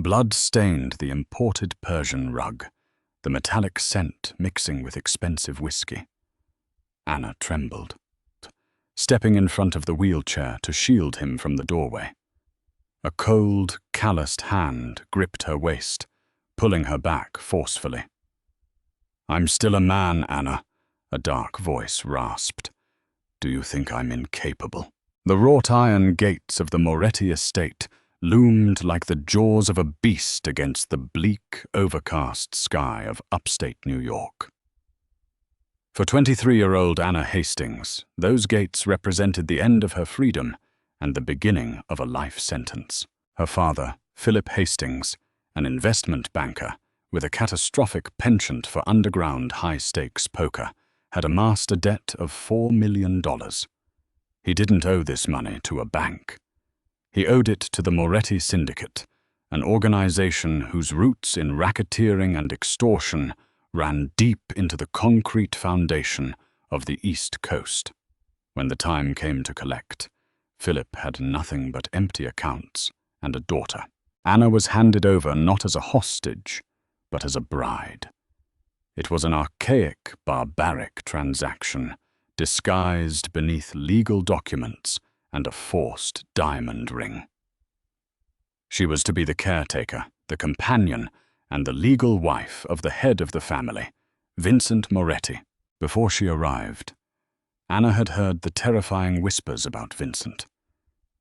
blood stained the imported Persian rug, the metallic scent mixing with expensive whiskey. Anna trembled, stepping in front of the wheelchair to shield him from the doorway. A cold, calloused hand gripped her waist, pulling her back forcefully. "I'm still a man, Anna," a dark voice rasped. "Do you think I'm incapable?" The wrought iron gates of the Moretti estate loomed like the jaws of a beast against the bleak, overcast sky of upstate New York. For 23-year-old Anna Hastings, those gates represented the end of her freedom and the beginning of a life sentence. Her father, Philip Hastings, an investment banker with a catastrophic penchant for underground high-stakes poker, had amassed a debt of $4 million. He didn't owe this money to a bank. He owed it to the Moretti Syndicate, an organization whose roots in racketeering and extortion ran deep into the concrete foundation of the East Coast. When the time came to collect, Philip had nothing but empty accounts and a daughter. Anna was handed over not as a hostage, but as a bride. It was an archaic, barbaric transaction, disguised beneath legal documents and a forced diamond ring. She was to be the caretaker, the companion, and the legal wife of the head of the family, Vincent Moretti. Before she arrived, Anna had heard the terrifying whispers about Vincent.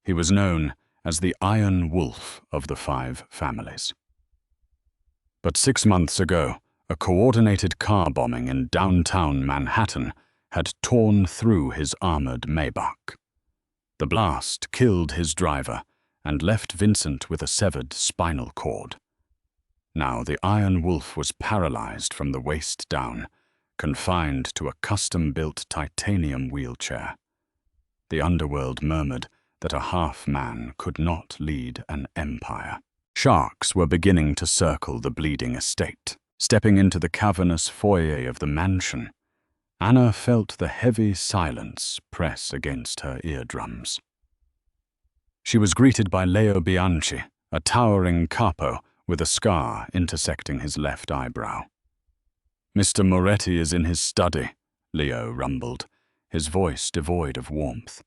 He was known as the Iron Wolf of the 5 families. But 6 months ago, a coordinated car bombing in downtown Manhattan had torn through his armored Maybach. The blast killed his driver and left Vincent with a severed spinal cord. Now the Iron Wolf was paralyzed from the waist down, confined to a custom-built titanium wheelchair. The underworld murmured that a half-man could not lead an empire. Sharks were beginning to circle the bleeding estate. Stepping into the cavernous foyer of the mansion, Anna felt the heavy silence press against her eardrums. She was greeted by Leo Bianchi, a towering capo with a scar intersecting his left eyebrow. "Mr. Moretti is in his study," Leo rumbled, his voice devoid of warmth.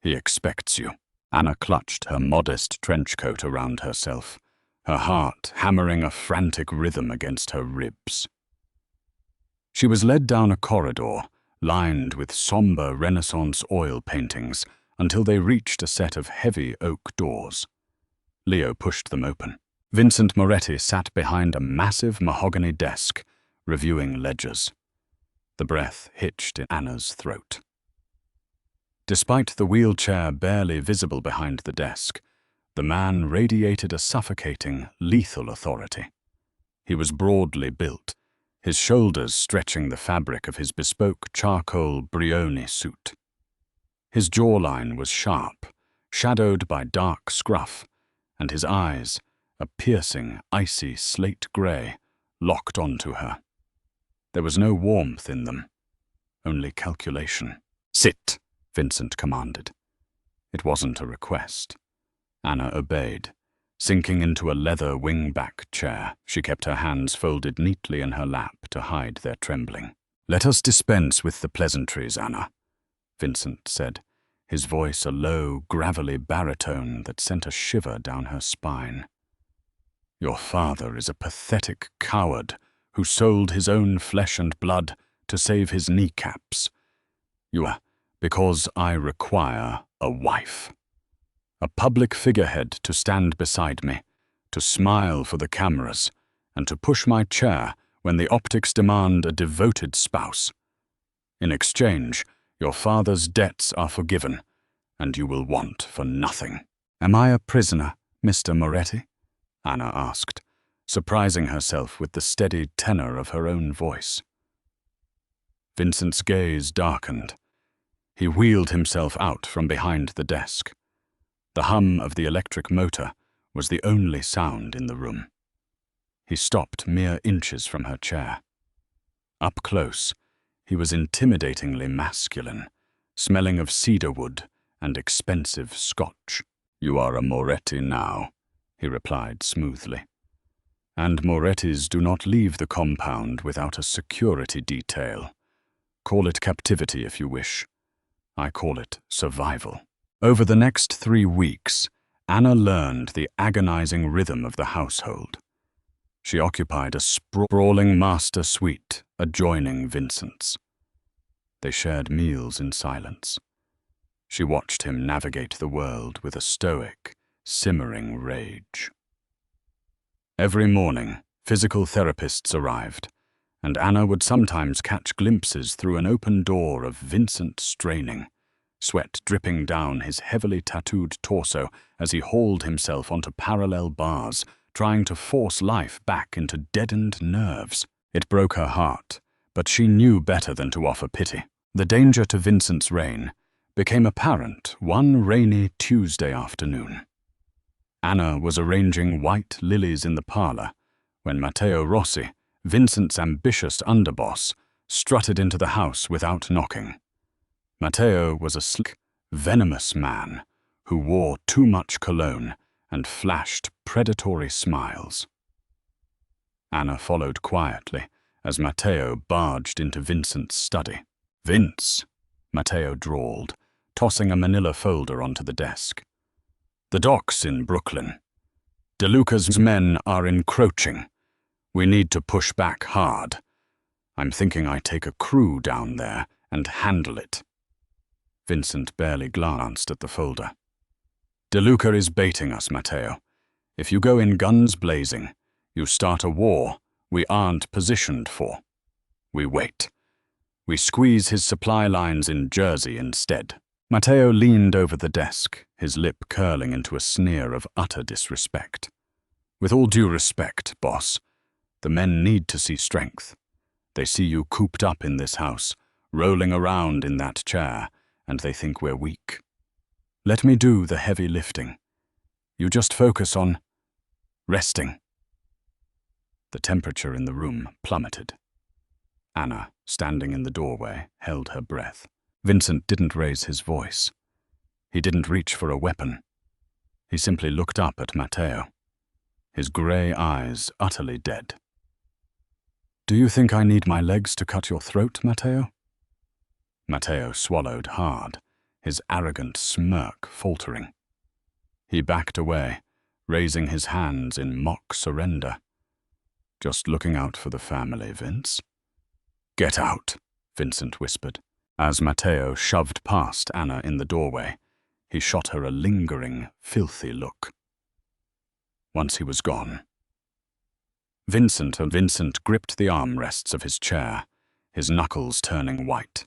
"He expects you." Anna clutched her modest trench coat around herself, her heart hammering a frantic rhythm against her ribs. She was led down a corridor, lined with somber Renaissance oil paintings, until they reached a set of heavy oak doors. Leo pushed them open. Vincent Moretti sat behind a massive mahogany desk, reviewing ledgers. The breath hitched in Anna's throat. Despite the wheelchair barely visible behind the desk, the man radiated a suffocating, lethal authority. He was broadly built, his shoulders stretching the fabric of his bespoke charcoal Brioni suit. His jawline was sharp, shadowed by dark scruff, and his eyes, a piercing, icy slate gray, locked onto her. There was no warmth in them, only calculation. "Sit," Vincent commanded. It wasn't a request. Anna obeyed. Sinking into a leather wing-back chair, she kept her hands folded neatly in her lap to hide their trembling. "Let us dispense with the pleasantries, Anna," Vincent said, his voice a low, gravelly baritone that sent a shiver down her spine. "Your father is a pathetic coward who sold his own flesh and blood to save his kneecaps. You are, because I require a wife. A public figurehead to stand beside me, to smile for the cameras, and to push my chair when the optics demand a devoted spouse. In exchange, your father's debts are forgiven, and you will want for nothing." "Am I a prisoner, Mr. Moretti?" Anna asked, surprising herself with the steady tenor of her own voice. Vincent's gaze darkened. He wheeled himself out from behind the desk. The hum of the electric motor was the only sound in the room. He stopped mere inches from her chair. Up close, he was intimidatingly masculine, smelling of cedarwood and expensive scotch. "You are a Moretti now," he replied smoothly. And Morettis do not leave the compound without a security detail. Call it captivity if you wish. I call it survival. Over the next 3 weeks, Anna learned the agonizing rhythm of the household. She occupied a sprawling master suite adjoining Vincent's. They shared meals in silence. She watched him navigate the world with a stoic, simmering rage. Every morning, physical therapists arrived, and Anna would sometimes catch glimpses through an open door of Vincent straining, sweat dripping down his heavily tattooed torso as he hauled himself onto parallel bars, trying to force life back into deadened nerves. It broke her heart, but she knew better than to offer pity. The danger to Vincent's reign became apparent one rainy Tuesday afternoon. Anna was arranging white lilies in the parlor when Matteo Rossi, Vincent's ambitious underboss, strutted into the house without knocking. Matteo was a slick, venomous man who wore too much cologne and flashed predatory smiles. Anna followed quietly as Matteo barged into Vincent's study. "Vince," Matteo drawled, tossing a manila folder onto the desk. "The docks in Brooklyn. De Luca's men are encroaching. We need to push back hard. I'm thinking I take a crew down there and handle it." Vincent barely glanced at the folder. "De Luca is baiting us, Matteo. If you go in guns blazing, you start a war we aren't positioned for. We wait. We squeeze his supply lines in Jersey instead." Matteo leaned over the desk, his lip curling into a sneer of utter disrespect. "With all due respect, boss, the men need to see strength. They see you cooped up in this house, rolling around in that chair, and they think we're weak. Let me do the heavy lifting. You just focus on resting." The temperature in the room plummeted. Anna, standing in the doorway, held her breath. Vincent didn't raise his voice. He didn't reach for a weapon. He simply looked up at Matteo, his grey eyes utterly dead. "Do you think I need my legs to cut your throat, Matteo?" Matteo swallowed hard, his arrogant smirk faltering. He backed away, raising his hands in mock surrender. "Just looking out for the family, Vince." "Get out," Vincent whispered. As Matteo shoved past Anna in the doorway, he shot her a lingering, filthy look. Once he was gone, Vincent gripped the armrests of his chair, his knuckles turning white.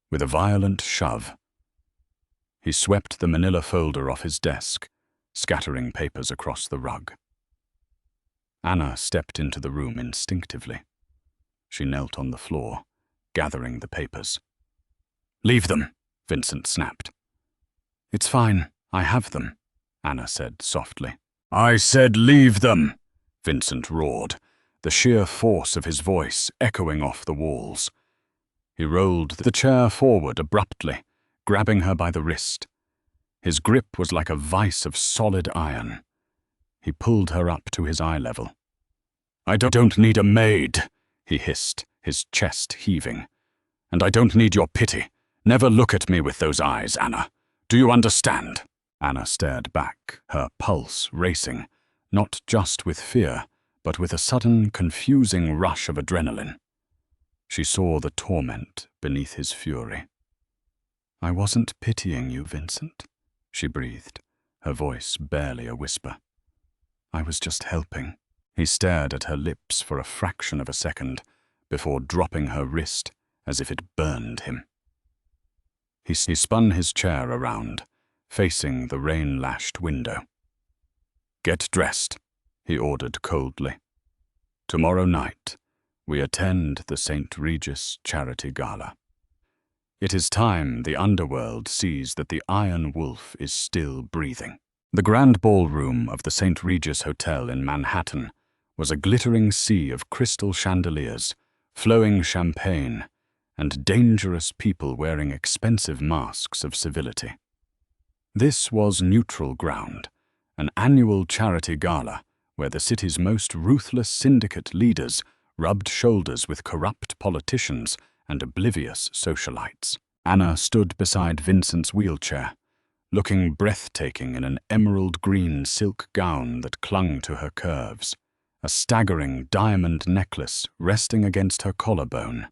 With a violent shove, he swept the manila folder off his desk, scattering papers across the rug. Anna stepped into the room instinctively. She knelt on the floor, gathering the papers. "Leave them," Vincent snapped. "It's fine, I have them," Anna said softly. "I said leave them," Vincent roared, the sheer force of his voice echoing off the walls. He rolled the chair forward abruptly, grabbing her by the wrist. His grip was like a vice of solid iron. He pulled her up to his eye level. "I don't need a maid," he hissed, his chest heaving. "And I don't need your pity. Never look at me with those eyes, Anna. Do you understand?" Anna stared back, her pulse racing, not just with fear, but with a sudden, confusing rush of adrenaline. She saw the torment beneath his fury. "I wasn't pitying you, Vincent," she breathed, her voice barely a whisper. "I was just helping." He stared at her lips for a fraction of a second before dropping her wrist as if it burned him. He spun his chair around, facing the rain-lashed window. "Get dressed," he ordered coldly. "Tomorrow night, we attend the St. Regis Charity Gala. It is time the underworld sees that the Iron Wolf is still breathing." The grand ballroom of the St. Regis Hotel in Manhattan was a glittering sea of crystal chandeliers, flowing champagne, and dangerous people wearing expensive masks of civility. This was neutral ground, an annual charity gala where the city's most ruthless syndicate leaders rubbed shoulders with corrupt politicians and oblivious socialites. Anna stood beside Vincent's wheelchair, looking breathtaking in an emerald-green silk gown that clung to her curves, a staggering diamond necklace resting against her collarbone,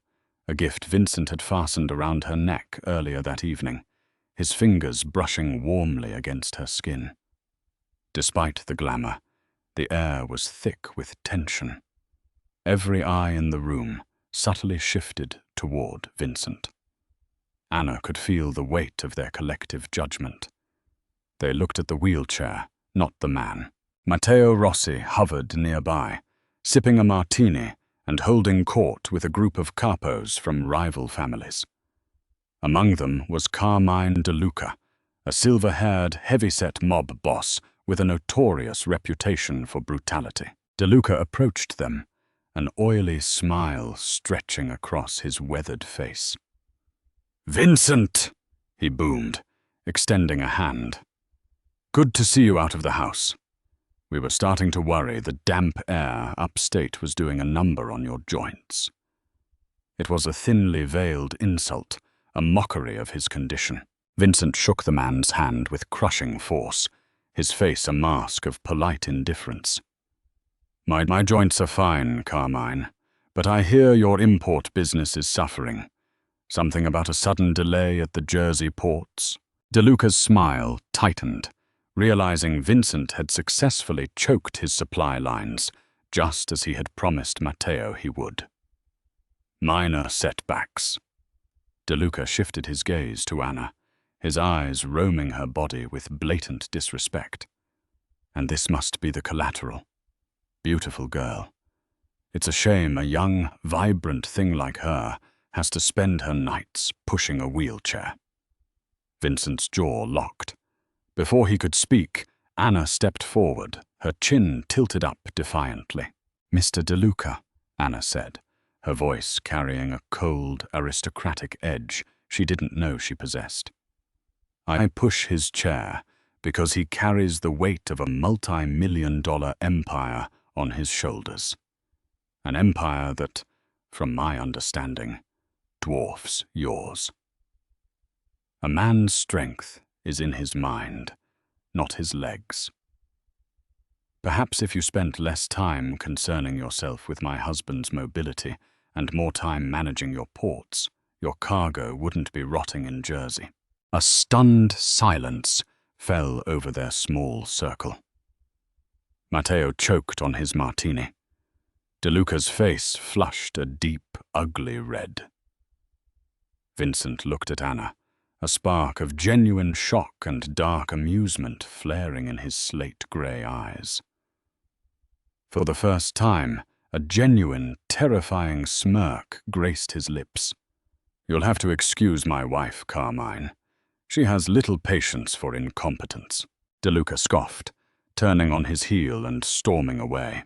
a gift Vincent had fastened around her neck earlier that evening, his fingers brushing warmly against her skin. Despite the glamour, the air was thick with tension. Every eye in the room subtly shifted toward Vincent. Anna could feel the weight of their collective judgment. They looked at the wheelchair, not the man. Matteo Rossi hovered nearby, sipping a martini and holding court with a group of capos from rival families. Among them was Carmine De Luca, a silver-haired, heavy-set mob boss with a notorious reputation for brutality. De Luca approached them, an oily smile stretching across his weathered face. "Vincent!" he boomed, extending a hand. "Good to see you out of the house. We were starting to worry the damp air upstate was doing a number on your joints." It was a thinly veiled insult, a mockery of his condition. Vincent shook the man's hand with crushing force, his face a mask of polite indifference. My joints are fine, Carmine, but I hear your import business is suffering. Something about a sudden delay at the Jersey ports." De Luca's smile tightened, realizing Vincent had successfully choked his supply lines, just as he had promised Matteo he would. "Minor setbacks." De Luca shifted his gaze to Anna, his eyes roaming her body with blatant disrespect. "And this must be the collateral. Beautiful girl. It's a shame a young, vibrant thing like her has to spend her nights pushing a wheelchair." Vincent's jaw locked. Before he could speak, Anna stepped forward, her chin tilted up defiantly. "Mr. De Luca," Anna said, her voice carrying a cold, aristocratic edge she didn't know she possessed. "I push his chair because he carries the weight of a multi-million-dollar empire on his shoulders. An empire that, from my understanding, dwarfs yours. A man's strength is in his mind, not his legs. Perhaps if you spent less time concerning yourself with my husband's mobility and more time managing your ports, your cargo wouldn't be rotting in Jersey." A stunned silence fell over their small circle. Matteo choked on his martini. De Luca's face flushed a deep, ugly red. Vincent looked at Anna, a spark of genuine shock and dark amusement flaring in his slate-grey eyes. For the first time, a genuine, terrifying smirk graced his lips. "You'll have to excuse my wife, Carmine. She has little patience for incompetence." De Luca scoffed, turning on his heel and storming away.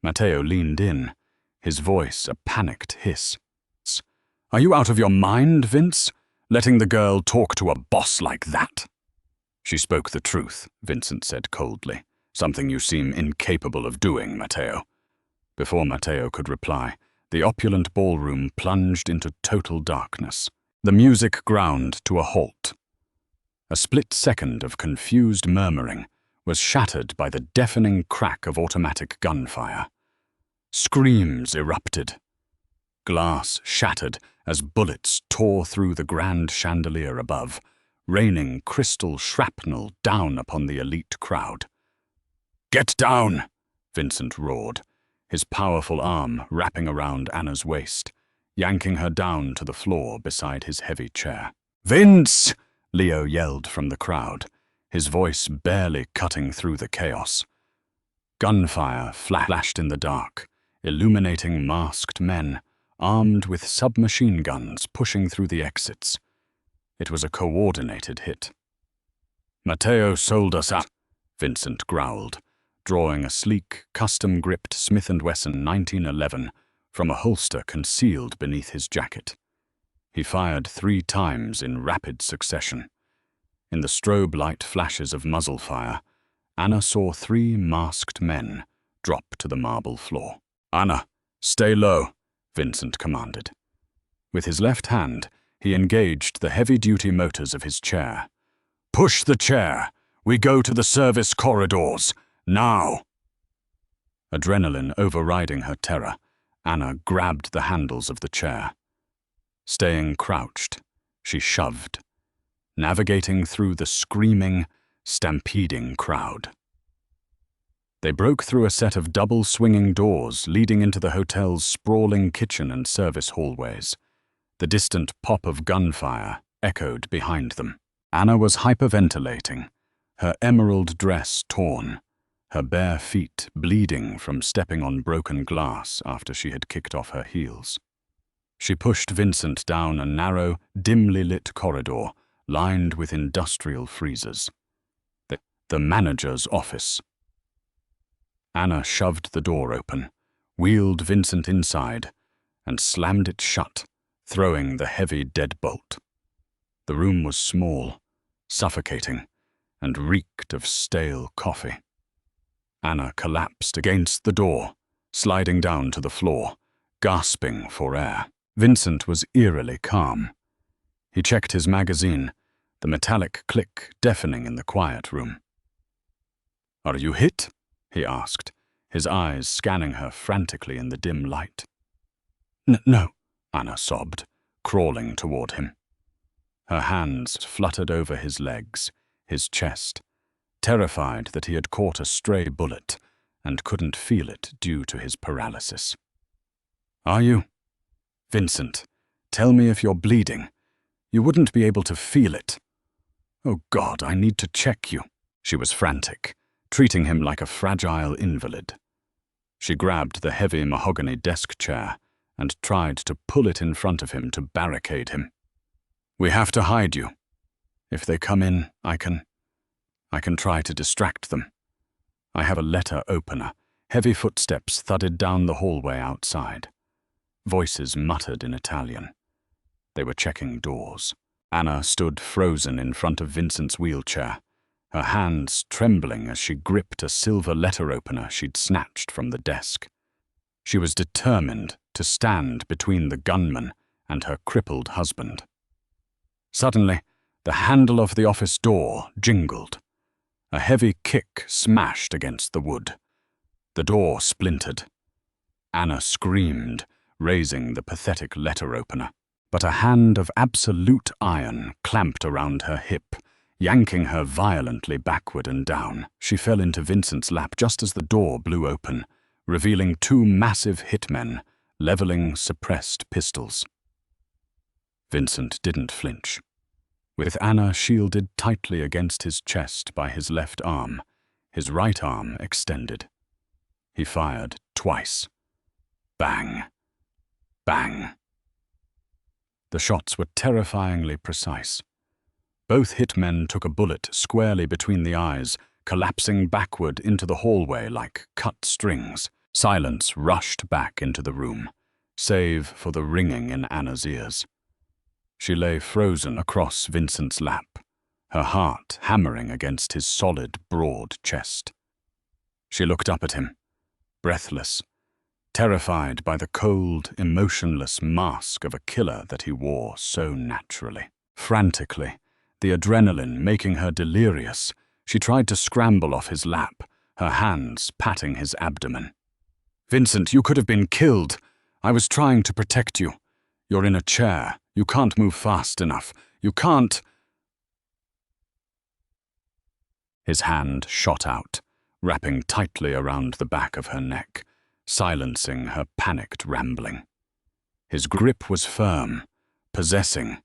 Matteo leaned in, his voice a panicked hiss. "Are you out of your mind, Vince? Letting the girl talk to a boss like that?" "She spoke the truth," Vincent said coldly. "Something you seem incapable of doing, Matteo." Before Matteo could reply, the opulent ballroom plunged into total darkness. The music ground to a halt. A split second of confused murmuring was shattered by the deafening crack of automatic gunfire. Screams erupted. Glass shattered as bullets tore through the grand chandelier above, raining crystal shrapnel down upon the elite crowd. "Get down!" Vincent roared, his powerful arm wrapping around Anna's waist, yanking her down to the floor beside his heavy chair. "Vince!" Leo yelled from the crowd, his voice barely cutting through the chaos. Gunfire flashed in the dark, illuminating masked men, armed with submachine guns pushing through the exits. It was a coordinated hit. "Matteo sold us out," Vincent growled, drawing a sleek, custom-gripped Smith & Wesson 1911 from a holster concealed beneath his jacket. He fired 3 times in rapid succession. In the strobe light flashes of muzzle fire, Anna saw 3 masked men drop to the marble floor. "Anna, stay low," Vincent commanded. With his left hand, he engaged the heavy-duty motors of his chair. "Push the chair! We go to the service corridors! Now!" Adrenaline overriding her terror, Anna grabbed the handles of the chair. Staying crouched, she shoved, navigating through the screaming, stampeding crowd. They broke through a set of double swinging doors leading into the hotel's sprawling kitchen and service hallways. The distant pop of gunfire echoed behind them. Anna was hyperventilating, her emerald dress torn, her bare feet bleeding from stepping on broken glass after she had kicked off her heels. She pushed Vincent down a narrow, dimly lit corridor lined with industrial freezers. The manager's office. Anna shoved the door open, wheeled Vincent inside, and slammed it shut, throwing the heavy deadbolt. The room was small, suffocating, and reeked of stale coffee. Anna collapsed against the door, sliding down to the floor, gasping for air. Vincent was eerily calm. He checked his magazine, the metallic click deafening in the quiet room. "Are you hit?" he asked, his eyes scanning her frantically in the dim light. No, Anna sobbed, crawling toward him. Her hands fluttered over his legs, his chest, terrified that he had caught a stray bullet and couldn't feel it due to his paralysis. "Are you? Vincent, tell me if you're bleeding. You wouldn't be able to feel it. Oh God, I need to check you." She was frantic, treating him like a fragile invalid. She grabbed the heavy mahogany desk chair and tried to pull it in front of him to barricade him. "We have to hide you. If they come in, I can try to distract them. I have a letter opener." Heavy footsteps thudded down the hallway outside. Voices muttered in Italian. They were checking doors. Anna stood frozen in front of Vincent's wheelchair, her hands trembling as she gripped a silver letter opener she'd snatched from the desk. She was determined to stand between the gunman and her crippled husband. Suddenly, the handle of the office door jingled. A heavy kick smashed against the wood. The door splintered. Anna screamed, raising the pathetic letter opener. But a hand of absolute iron clamped around her hip, yanking her violently backward and down. She fell into Vincent's lap just as the door blew open, revealing 2 massive hitmen, leveling suppressed pistols. Vincent didn't flinch. With Anna shielded tightly against his chest by his left arm, his right arm extended. He fired twice. Bang. Bang. The shots were terrifyingly precise. Both hitmen took a bullet squarely between the eyes, collapsing backward into the hallway like cut strings. Silence rushed back into the room, save for the ringing in Anna's ears. She lay frozen across Vincent's lap, her heart hammering against his solid, broad chest. She looked up at him, breathless, terrified by the cold, emotionless mask of a killer that he wore so naturally. Frantically, the adrenaline making her delirious, she tried to scramble off his lap, her hands patting his abdomen. "Vincent, you could have been killed. I was trying to protect you. You're in a chair. You can't move fast enough. You can't—" His hand shot out, wrapping tightly around the back of her neck, silencing her panicked rambling. His grip was firm, possessing,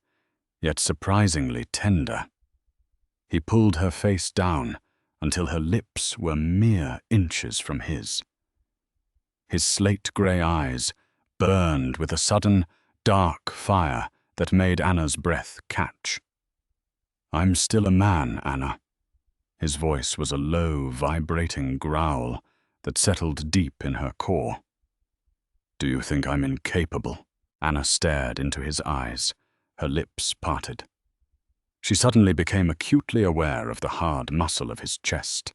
yet surprisingly tender. He pulled her face down until her lips were mere inches from his. His slate-grey eyes burned with a sudden, dark fire that made Anna's breath catch. "I'm still a man, Anna." His voice was a low, vibrating growl that settled deep in her core. "Do you think I'm incapable?" Anna stared into his eyes, her lips parted. She suddenly became acutely aware of the hard muscle of his chest,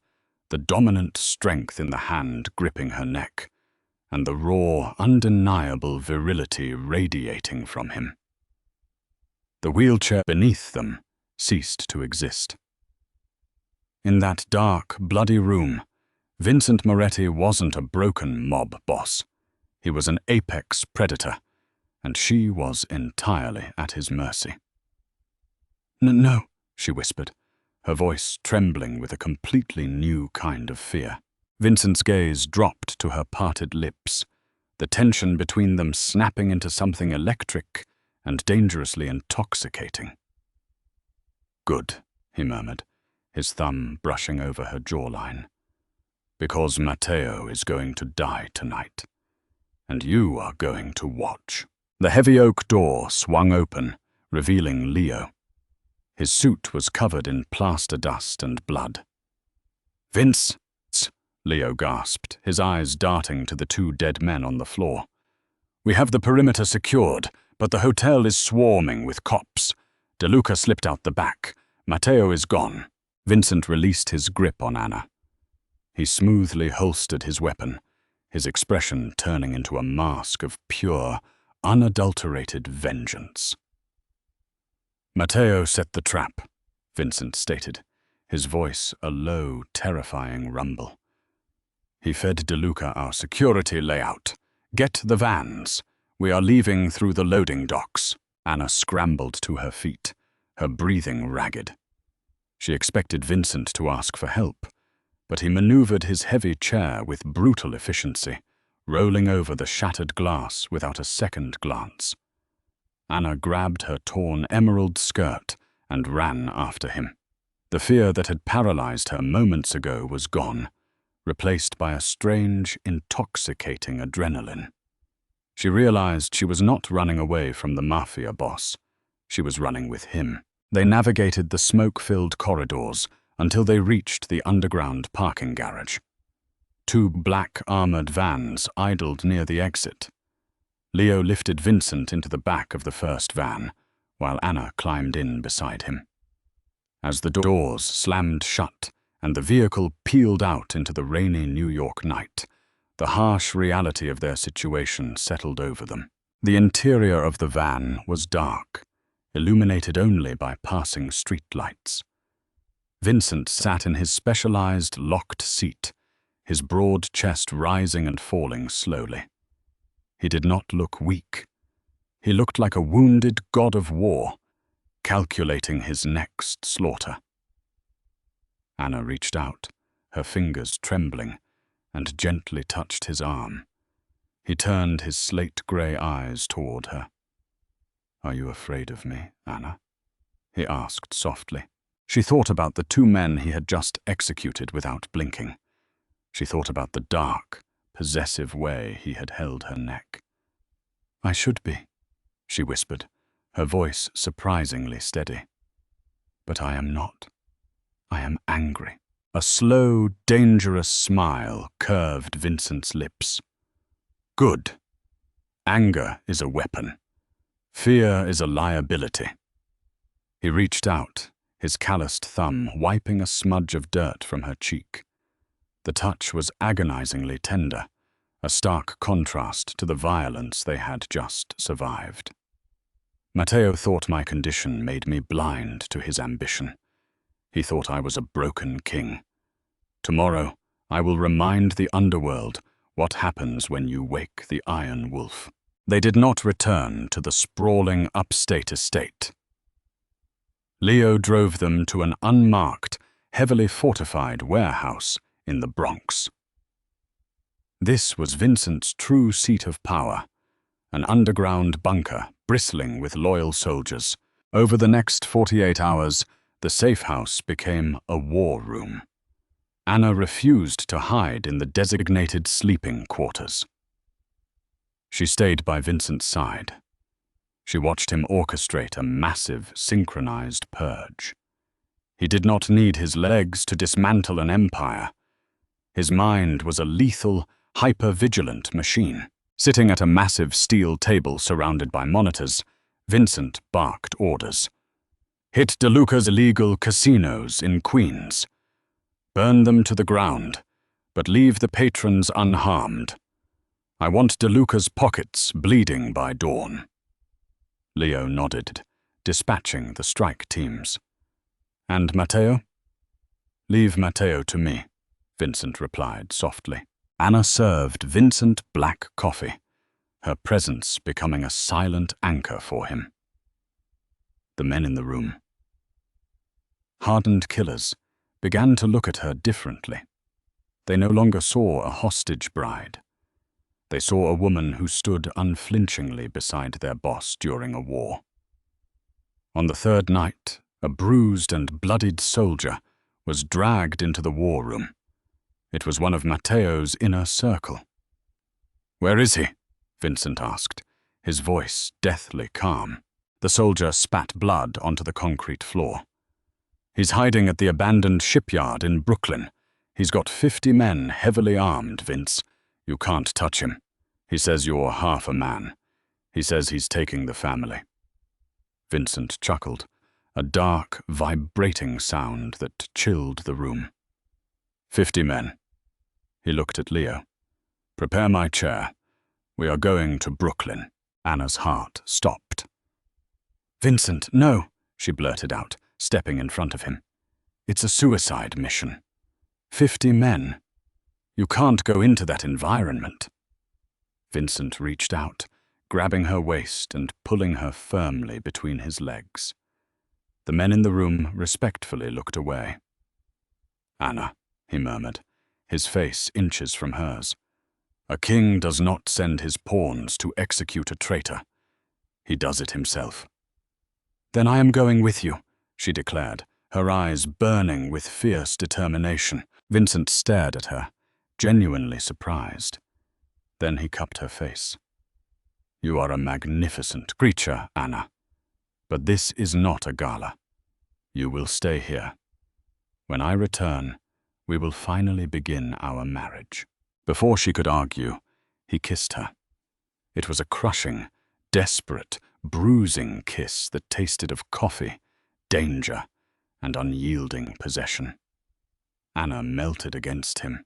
the dominant strength in the hand gripping her neck, and the raw, undeniable virility radiating from him. The wheelchair beneath them ceased to exist. In that dark, bloody room, Vincent Moretti wasn't a broken mob boss. He was an apex predator, and she was entirely at his mercy. No, she whispered, her voice trembling with a completely new kind of fear. Vincent's gaze dropped to her parted lips, the tension between them snapping into something electric and dangerously intoxicating. Good, he murmured, his thumb brushing over her jawline. Because Matteo is going to die tonight, and you are going to watch. The heavy oak door swung open, revealing Leo. His suit was covered in plaster dust and blood. "Vince!" Leo gasped, his eyes darting to the two dead men on the floor. "We have the perimeter secured, but the hotel is swarming with cops. De Luca slipped out the back. Matteo is gone." Vincent released his grip on Anna. He smoothly holstered his weapon, his expression turning into a mask of pure, unadulterated vengeance. "Matteo set the trap," Vincent stated, his voice a low, terrifying rumble. "He fed De Luca our security layout. Get the vans. We are leaving through the loading docks." Anna scrambled to her feet, her breathing ragged. She expected Vincent to ask for help, but he maneuvered his heavy chair with brutal efficiency, rolling over the shattered glass without a second glance. Anna grabbed her torn emerald skirt and ran after him. The fear that had paralyzed her moments ago was gone, replaced by a strange, intoxicating adrenaline. She realized she was not running away from the Mafia boss. She was running with him. They navigated the smoke-filled corridors until they reached the underground parking garage. Two black armored vans idled near the exit. Leo lifted Vincent into the back of the first van, while Anna climbed in beside him. As the doors slammed shut and the vehicle peeled out into the rainy New York night, the harsh reality of their situation settled over them. The interior of the van was dark, illuminated only by passing streetlights. Vincent sat in his specialized locked seat, his broad chest rising and falling slowly. He did not look weak. He looked like a wounded god of war, calculating his next slaughter. Anna reached out, her fingers trembling, and gently touched his arm. He turned his slate-gray eyes toward her. "Are you afraid of me, Anna?" he asked softly. She thought about the two men he had just executed without blinking. She thought about the dark, possessive way he had held her neck. "I should be," she whispered, her voice surprisingly steady. "But I am not. I am angry." A slow, dangerous smile curved Vincent's lips. "Good. Anger is a weapon. Fear is a liability." He reached out, his calloused thumb wiping a smudge of dirt from her cheek. The touch was agonizingly tender, a stark contrast to the violence they had just survived. "Matteo thought my condition made me blind to his ambition. He thought I was a broken king. Tomorrow, I will remind the underworld what happens when you wake the Iron Wolf." They did not return to the sprawling upstate estate. Leo drove them to an unmarked, heavily fortified warehouse in the Bronx. This was Vincent's true seat of power, an underground bunker bristling with loyal soldiers. Over the next 48 hours, the safe house became a war room. Anna refused to hide in the designated sleeping quarters. She stayed by Vincent's side. She watched him orchestrate a massive, synchronized purge. He did not need his legs to dismantle an empire. His mind was a lethal, hyper-vigilant machine. Sitting at a massive steel table surrounded by monitors, Vincent barked orders. "Hit De Luca's illegal casinos in Queens. Burn them to the ground, but leave the patrons unharmed. I want DeLuca's pockets bleeding by dawn." Leo nodded, dispatching the strike teams. "And Matteo?" "Leave Matteo to me," Vincent replied softly. Anna served Vincent black coffee, her presence becoming a silent anchor for him. The men in the room, hardened killers, began to look at her differently. They no longer saw a hostage bride. They saw a woman who stood unflinchingly beside their boss during a war. On the third night, a bruised and bloodied soldier was dragged into the war room. It was one of Matteo's inner circle. "Where is he?" Vincent asked, his voice deathly calm. The soldier spat blood onto the concrete floor. "He's hiding at the abandoned shipyard in Brooklyn. He's got 50 men heavily armed, Vince. You can't touch him. He says you're half a man. He says he's taking the family." Vincent chuckled, a dark, vibrating sound that chilled the room. 50 men. He looked at Leo. "Prepare my chair. We are going to Brooklyn." Anna's heart stopped. "Vincent, no," she blurted out, stepping in front of him. "It's a suicide mission. 50 men. You can't go into that environment." Vincent reached out, grabbing her waist and pulling her firmly between his legs. The men in the room respectfully looked away. "Anna," he murmured, his face inches from hers. "A king does not send his pawns to execute a traitor. He does it himself." "Then I am going with you," she declared, her eyes burning with fierce determination. Vincent stared at her, genuinely surprised. Then he cupped her face. "You are a magnificent creature, Anna. But this is not a gala. You will stay here. When I return, we will finally begin our marriage." Before she could argue, he kissed her. It was a crushing, desperate, bruising kiss that tasted of coffee, danger, and unyielding possession. Anna melted against him,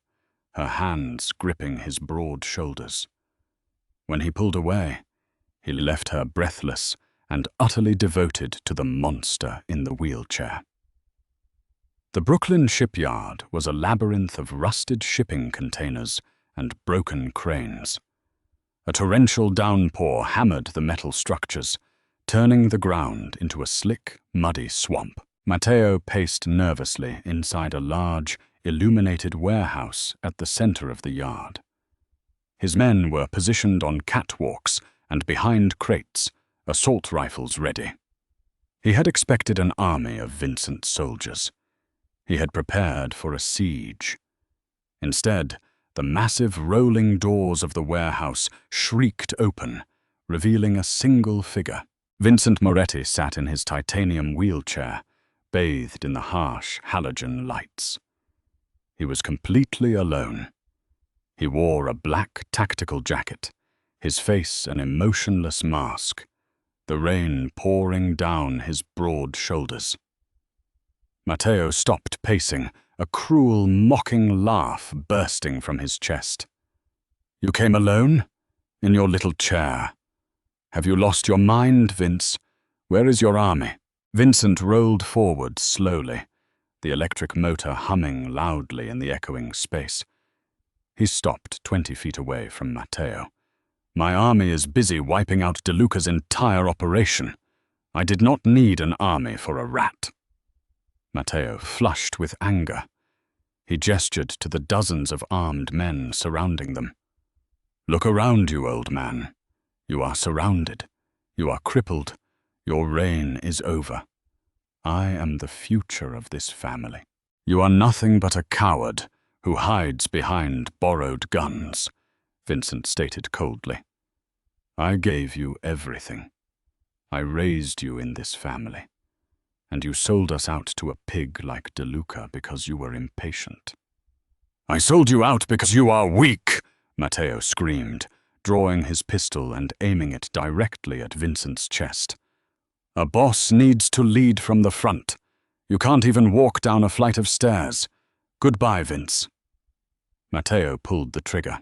her hands gripping his broad shoulders. When he pulled away, he left her breathless and utterly devoted to the monster in the wheelchair. The Brooklyn shipyard was a labyrinth of rusted shipping containers and broken cranes. A torrential downpour hammered the metal structures, turning the ground into a slick, muddy swamp. Matteo paced nervously inside a large, illuminated warehouse at the center of the yard. His men were positioned on catwalks and behind crates, assault rifles ready. He had expected an army of Vincent's soldiers. He had prepared for a siege. Instead, the massive rolling doors of the warehouse shrieked open, revealing a single figure. Vincent Moretti sat in his titanium wheelchair, bathed in the harsh halogen lights. He was completely alone. He wore a black tactical jacket, his face an emotionless mask, the rain pouring down his broad shoulders. Matteo stopped pacing, a cruel, mocking laugh bursting from his chest. "You came alone? In your little chair? Have you lost your mind, Vince? Where is your army?" Vincent rolled forward slowly, the electric motor humming loudly in the echoing space. He stopped 20 feet away from Matteo. "My army is busy wiping out DeLuca's entire operation. I did not need an army for a rat." Matteo flushed with anger. He gestured to the dozens of armed men surrounding them. "Look around you, old man. You are surrounded. You are crippled. Your reign is over. I am the future of this family. You are nothing but a coward who hides behind borrowed guns," Vincent stated coldly. "I gave you everything. I raised you in this family. And you sold us out to a pig like DeLuca because you were impatient." "I sold you out because you are weak," Matteo screamed, drawing his pistol and aiming it directly at Vincent's chest. "A boss needs to lead from the front. You can't even walk down a flight of stairs. Goodbye, Vince. Matteo pulled the trigger.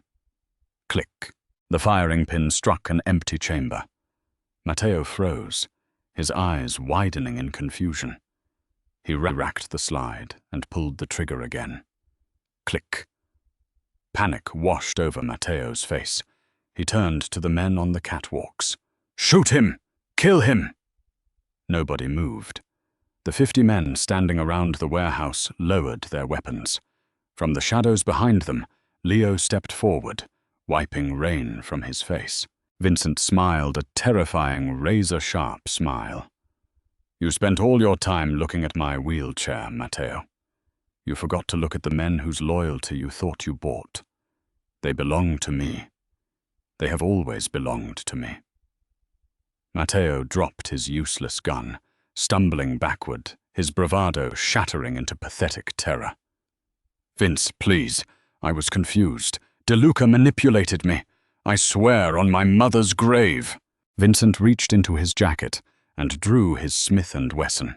Click. The firing pin struck an empty chamber. Matteo froze, his eyes widening in confusion. He racked the slide and pulled the trigger again. Click. Panic washed over Matteo's face. He turned to the men on the catwalks. Shoot him! Kill him! Nobody moved. The 50 men standing around the warehouse lowered their weapons. From the shadows behind them, Leo stepped forward, wiping rain from his face. Vincent smiled a terrifying, razor-sharp smile. You spent all your time looking at my wheelchair, Matteo. You forgot to look at the men whose loyalty you thought you bought. They belong to me. They have always belonged to me. Matteo dropped his useless gun, stumbling backward, his bravado shattering into pathetic terror. Vince, please. I was confused. De Luca manipulated me. I swear on my mother's grave. Vincent reached into his jacket and drew his Smith & Wesson.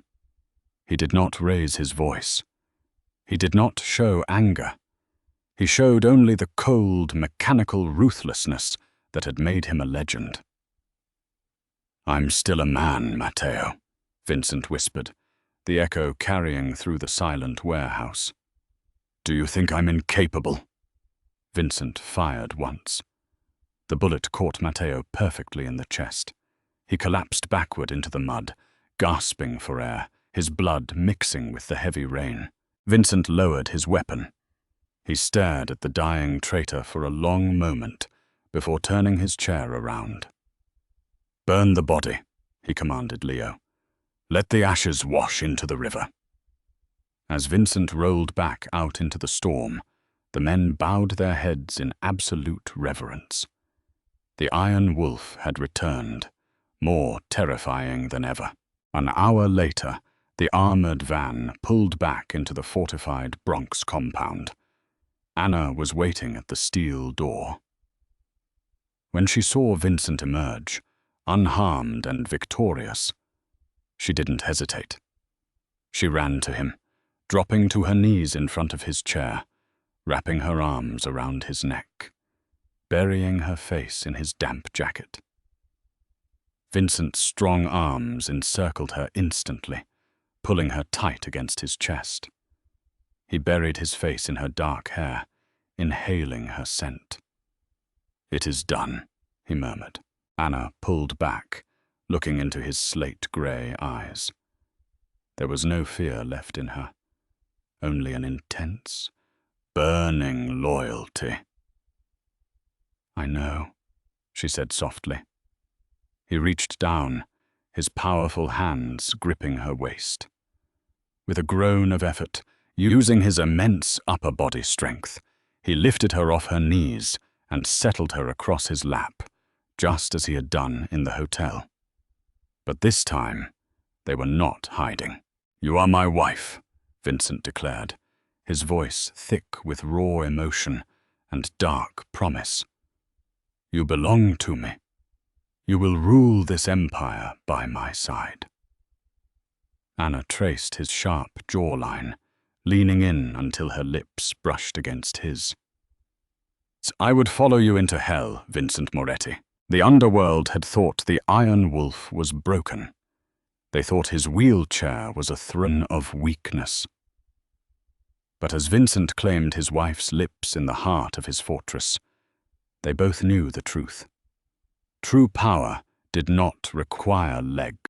He did not raise his voice. He did not show anger. He showed only the cold, mechanical ruthlessness that had made him a legend. I'm still a man, Matteo, Vincent whispered, the echo carrying through the silent warehouse. Do you think I'm incapable? Vincent fired once. The bullet caught Matteo perfectly in the chest. He collapsed backward into the mud, gasping for air, his blood mixing with the heavy rain. Vincent lowered his weapon. He stared at the dying traitor for a long moment before turning his chair around. Burn the body, he commanded Leo. Let the ashes wash into the river. As Vincent rolled back out into the storm, the men bowed their heads in absolute reverence. The Iron Wolf had returned, more terrifying than ever. An hour later, the armored van pulled back into the fortified Bronx compound. Anna was waiting at the steel door. When she saw Vincent emerge, unharmed and victorious, she didn't hesitate. She ran to him, dropping to her knees in front of his chair, wrapping her arms around his neck, burying her face in his damp jacket. Vincent's strong arms encircled her instantly, pulling her tight against his chest. He buried his face in her dark hair, inhaling her scent. It is done, he murmured. Anna pulled back, looking into his slate-grey eyes. There was no fear left in her, only an intense, burning loyalty. I know, she said softly. He reached down, his powerful hands gripping her waist. With a groan of effort, using his immense upper body strength, he lifted her off her knees and settled her across his lap, just as he had done in the hotel. But this time, they were not hiding. You are my wife, Vincent declared, his voice thick with raw emotion and dark promise. You belong to me. You will rule this empire by my side. Anna traced his sharp jawline, leaning in until her lips brushed against his. I would follow you into hell, Vincent Moretti. The underworld had thought the Iron Wolf was broken. They thought his wheelchair was a throne of weakness. But as Vincent claimed his wife's lips in the heart of his fortress, they both knew the truth. True power did not require legs.